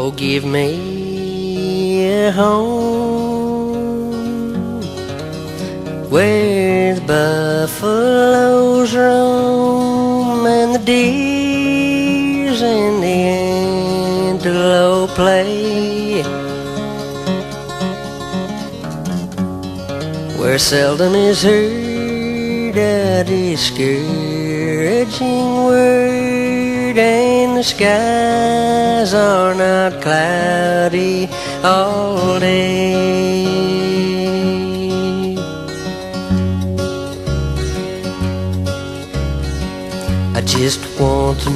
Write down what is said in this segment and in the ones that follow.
Oh, give me a home where the buffaloes roam and the deers and the antelope play, where seldom is heard a discouraging word, and the skies are not cloudy all day. I just want a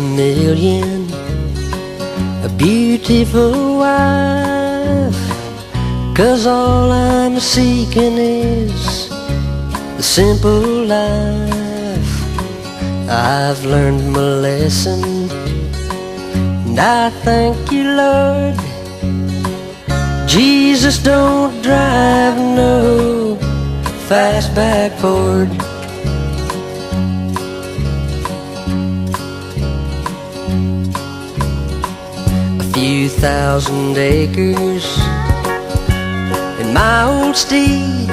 beautiful wife, 'cause all I'm seeking is the simple life. I've learned my lesson, and I thank you, Lord. Jesus don't drive no fastback Ford. A few thousand acres and my old steed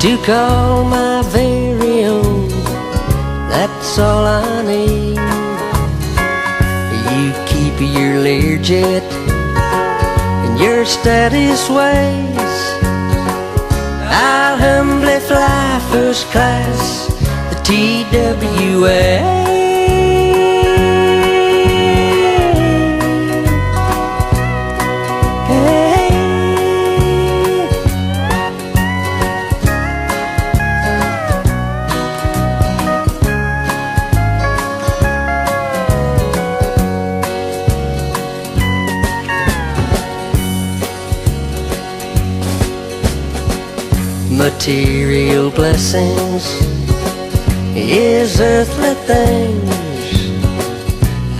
to call my very own, that's all I need. You keep your Learjet in your status ways, I'll humbly fly first class the TWA. Material blessings is earthly things.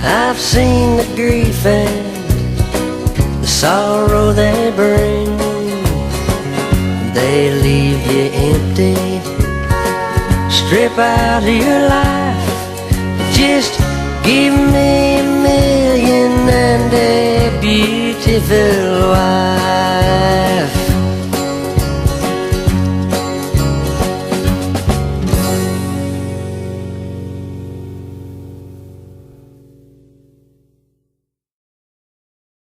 I've seen the grief and the sorrow they bring. They leave you empty, strip out of your life. Just give me $1,000,000 and a beautiful wife.